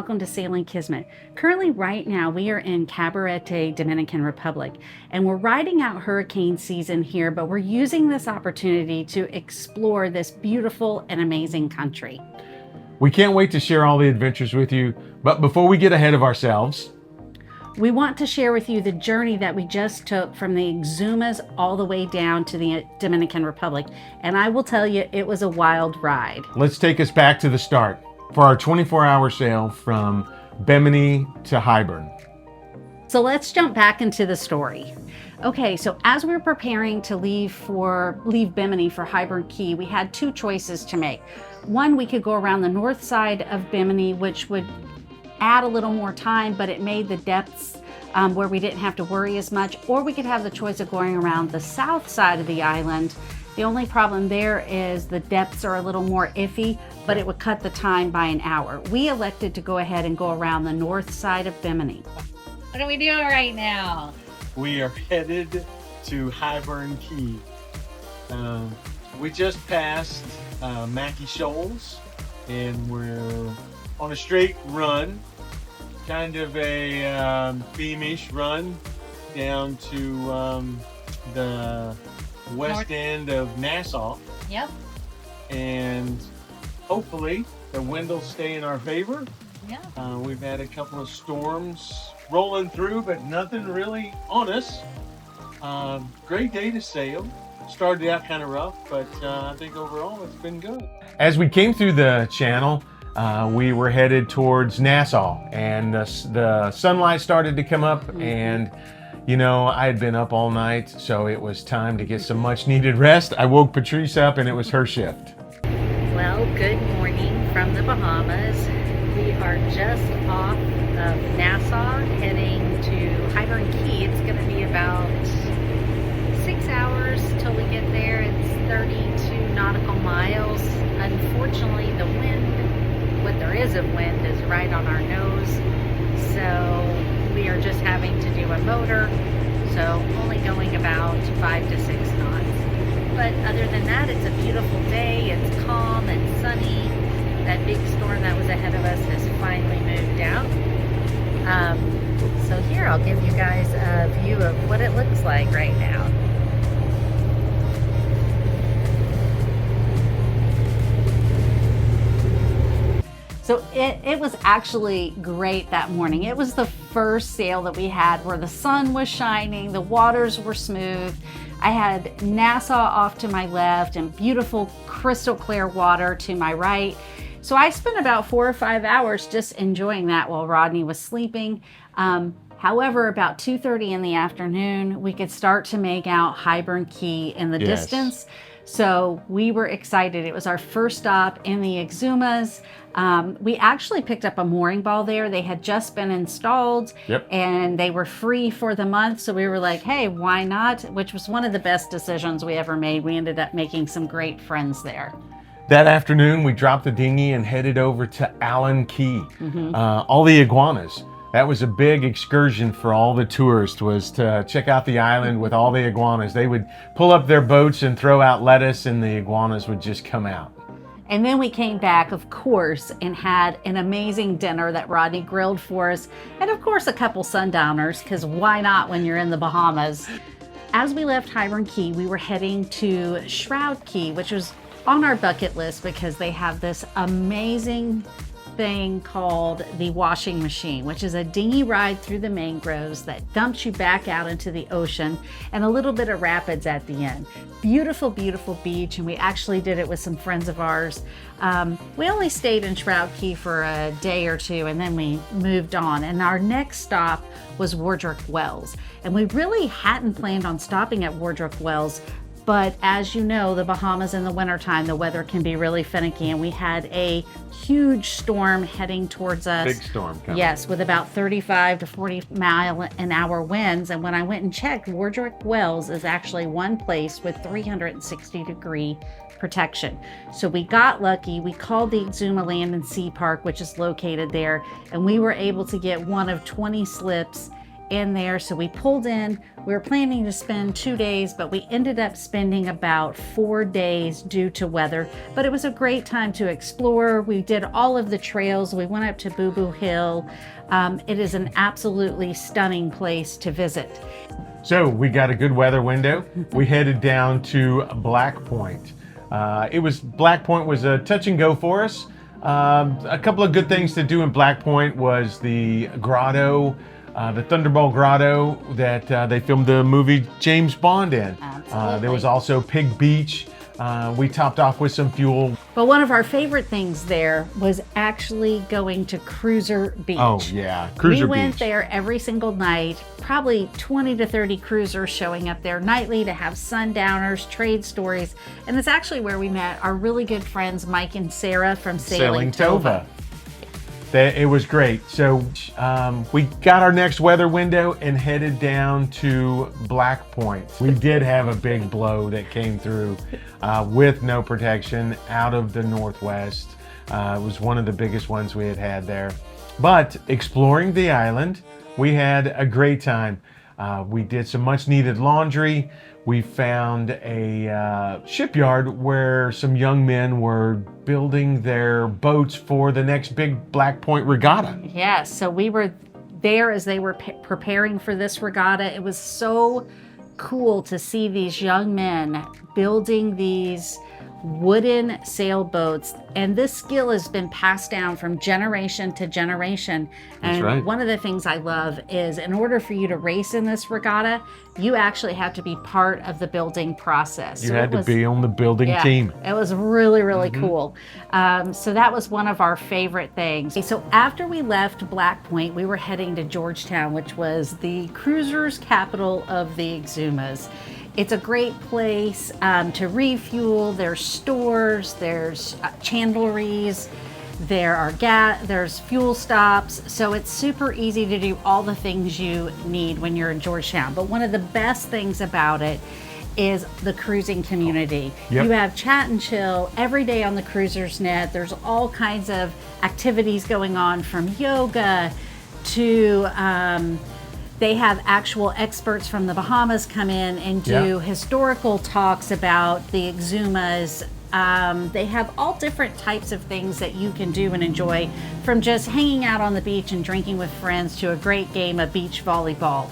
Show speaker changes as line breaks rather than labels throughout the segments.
welcome to Sailing Kismet. Currently, right now, we are in Cabarete, Dominican Republic, and we're riding out hurricane season here, but we're using this opportunity to explore this beautiful and amazing country.
We can't wait to share all the adventures with you, but before we get ahead of ourselves,
we want to share with you the journey that we just took from the Exumas all the way down to the Dominican Republic. And I will tell you, it was a wild ride.
Let's take us back to the start for our 24-hour sail from Bimini to Highborne.
So let's jump back into the story. Okay, so as we were preparing to leave Bimini for Highborne Cay, we had two choices to make. One, we could go around the north side of Bimini, which would add a little more time, but it made the depths where we didn't have to worry as much, or we could have the choice of going around the south side of the island. The only problem there is the depths are a little more iffy, but it would cut the time by an hour. We elected to go ahead and go around the north side of Bimini.
What are we doing right now?
We are headed to Highborne Cay. We just passed Mackey Shoals, and we're on a straight run, kind of a beamish run down to the west end of Nassau.
Yep.
And hopefully the wind will stay in our favor.
Yeah.
We've had a couple of storms rolling through, but nothing really on us. Great day to sail. Started out kind of rough, but I think overall it's been good.
As we came through the channel, we were headed towards Nassau, and the sunlight started to come up, and you know, I had been up all night, so it was time to get some much needed rest. I woke Patrice up and it was her shift.
Well, good morning from the Bahamas. We are just off of Nassau heading to Highborne Cay. It's going to be about 6 hours till we get there. It's 32 nautical miles. Unfortunately, the wind, what there is of wind, is right on our nose. So we are just having to do a motor, so only going about 5 to 6 knots. But other than that, it's a beautiful day. It's calm and sunny. That big storm that was ahead of us has finally moved out. So here, I'll give you guys a view of what it looks like right now. So it was actually great that morning. It was the first sail that we had where the sun was shining, the waters were smooth. I had Nassau off to my left and beautiful crystal clear water to my right. So I spent about 4 or 5 hours just enjoying that while Rodney was sleeping. However, about 2:30 in the afternoon, we could start to make out Highborne Cay in the distance. So we were excited. It was our first stop in the Exumas. We actually picked up a mooring ball there. They had just been installed, and they were free for the month. So we were like, hey, why not? Which was one of the best decisions we ever made. We ended up making some great friends there.
That afternoon, we dropped the dinghy and headed over to Allen Cay. All the iguanas. That was a big excursion for all the tourists, was to check out the island with all the iguanas. They would pull up their boats and throw out lettuce, and the iguanas would just come out.
And then we came back, of course, and had an amazing dinner that Rodney grilled for us. And of course, a couple sundowners, because why not when you're in the Bahamas? As we left Highborne Cay, we were heading to Shroud Cay, which was on our bucket list because they have this amazing thing called the washing machine, which is a dinghy ride through the mangroves that dumps you back out into the ocean, and a little bit of rapids at the end. Beautiful, beautiful beach, and we actually did it with some friends of ours. We only stayed in Shroud Cay for a day or two, and then we moved on, and our next stop was Wardrook Wells. And we really hadn't planned on stopping at Wardrook Wells, but as you know, the Bahamas in the wintertime, the weather can be really finicky, and we had a huge storm heading towards us.
Big storm coming.
Yes, with about 35 to 40 mile-an-hour winds. And when I went and checked, Wardrook Wells is actually one place with 360-degree protection. So we got lucky. We called the Exuma Land and Sea Park, which is located there, and we were able to get one of 20 slips in there. So we pulled in. We were planning to spend 2 days, but we ended up spending about 4 days due to weather. But it was a great time to explore. We did all of the trails. We went up to Boo Boo Hill. It is an absolutely stunning place to visit.
So we got a good weather window. We headed down to Black Point. Black Point was a touch and go for us. A couple of good things to do in Black Point was the grotto, the Thunderball Grotto that they filmed the movie James Bond in. There was also Pig Beach. We topped off with some fuel.
But one of our favorite things there was actually going to Cruiser Beach.
Oh yeah, Cruiser Beach.
We went there every single night, probably 20 to 30 cruisers showing up there nightly to have sundowners, trade stories. And it's actually where we met our really good friends, Mike and Sarah from Sailing Tova.
It was great. So we got our next weather window and headed down to Black Point. We did have a big blow that came through with no protection out of the northwest. It was one of the biggest ones we had there. But exploring the island, we had a great time. We did some much needed laundry. We found a shipyard where some young men were building their boats for the next big Black Point regatta.
Yes, so we were there as they were preparing for this regatta. It was so cool to see these young men building these wooden sailboats, and this skill has been passed down from generation to generation. And
That's right.
One of the things I love is in order for you to race in this regatta, you actually have to be part of the building process.
You had to be on the building team.
It was really, really cool. So that was one of our favorite things. So after we left Black Point, we were heading to Georgetown, which was the cruisers' capital of the Exumas. It's a great place to refuel. There's stores, there's chandleries, there's fuel stops. So it's super easy to do all the things you need when you're in Georgetown. But one of the best things about it is the cruising community.
Yep.
You have chat and chill every day on the Cruisers Net. There's all kinds of activities going on, from yoga to they have actual experts from the Bahamas come in and do historical talks about the Exumas. They have all different types of things that you can do and enjoy, from just hanging out on the beach and drinking with friends to a great game of beach volleyball.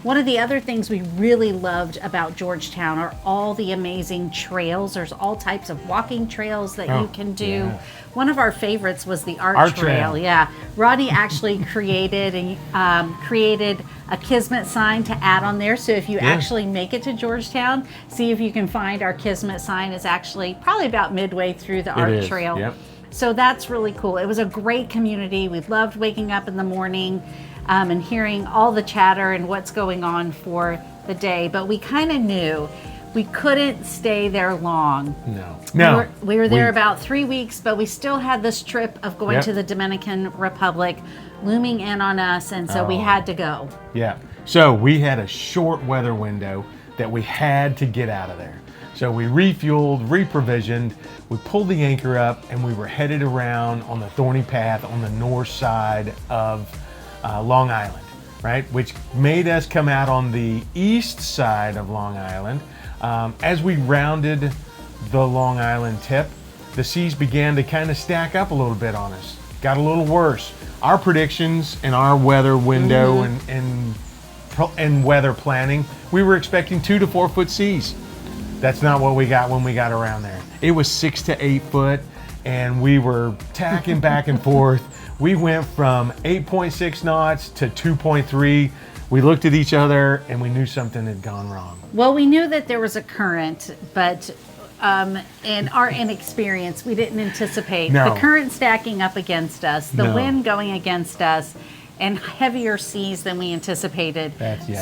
One of the other things we really loved about Georgetown are all the amazing trails. There's all types of walking trails that you can do.
Yeah.
One of our favorites was the art trail. Yeah, Rodney actually created a Kismet sign to add on there. So if you actually make it to Georgetown, see if you can find our Kismet sign. It's actually probably about midway through the art trail.
Yep.
So that's really cool. It was a great community. We loved waking up in the morning and hearing all the chatter and what's going on for the day. But we kind of knew we couldn't stay there long.
No.
We were there about 3 weeks, but we still had this trip of going to the Dominican Republic looming in on us, and so we had to go.
Yeah. So we had a short weather window that we had to get out of there. So we refueled, reprovisioned, we pulled the anchor up, and we were headed around on the thorny path on the north side of Long Island, right? Which made us come out on the east side of Long Island. As we rounded the Long Island tip, the seas began to kind of stack up a little bit on us. Got a little worse. Our predictions and our weather window and weather planning, we were expecting 2 to 4 foot seas. That's not what we got when we got around there. It was 6 to 8 foot, and we were tacking back and forth. We went from 8.6 knots to 2.3. We looked at each other and we knew something had gone wrong.
Well, we knew that there was a current, but in our inexperience, we didn't anticipate the current stacking up against us, the wind going against us, and heavier seas than we anticipated.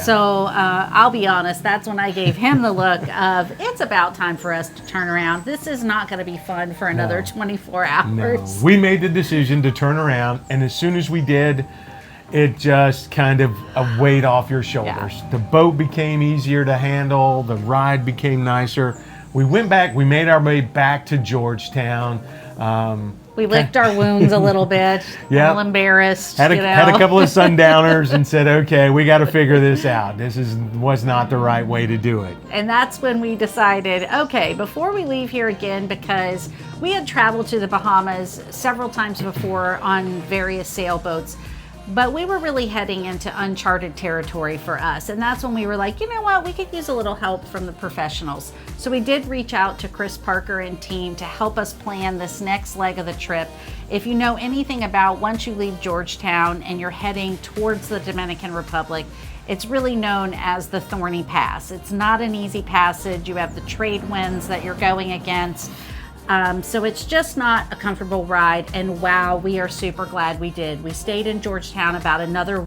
So I'll be honest, that's when I gave him the look of, it's about time for us to turn around. This is not going to be fun for another 24 hours.
We made the decision to turn around, and as soon as we did, it just kind of a weight off your shoulders. The boat became easier to handle, the ride became nicer. We went back, we made our way back to Georgetown.
We licked our wounds a little bit.
Yeah.
A little embarrassed.
Had
you know?
a couple of sundowners and said, okay, we got to figure this out. Was not the right way to do it.
And that's when we decided, okay, before we leave here again, because we had traveled to the Bahamas several times before on various sailboats, but we were really heading into uncharted territory for us. And that's when we were like, you know what, we could use a little help from the professionals. So we did reach out to Chris Parker and team to help us plan this next leg of the trip. If you know anything about once you leave Georgetown and you're heading towards the Dominican Republic, it's really known as the Thorny Pass. It's not an easy passage. You have the trade winds that you're going against. So it's just not a comfortable ride, and wow, we are super glad we did. We stayed in Georgetown about another.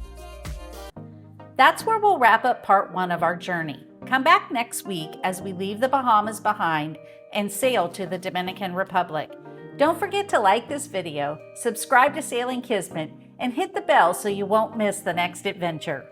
That's where we'll wrap up part 1 of our journey. Come back next week as we leave the Bahamas behind and sail to the Dominican Republic. Don't forget to like this video, subscribe to Sailing Kismet, and hit the bell so you won't miss the next adventure.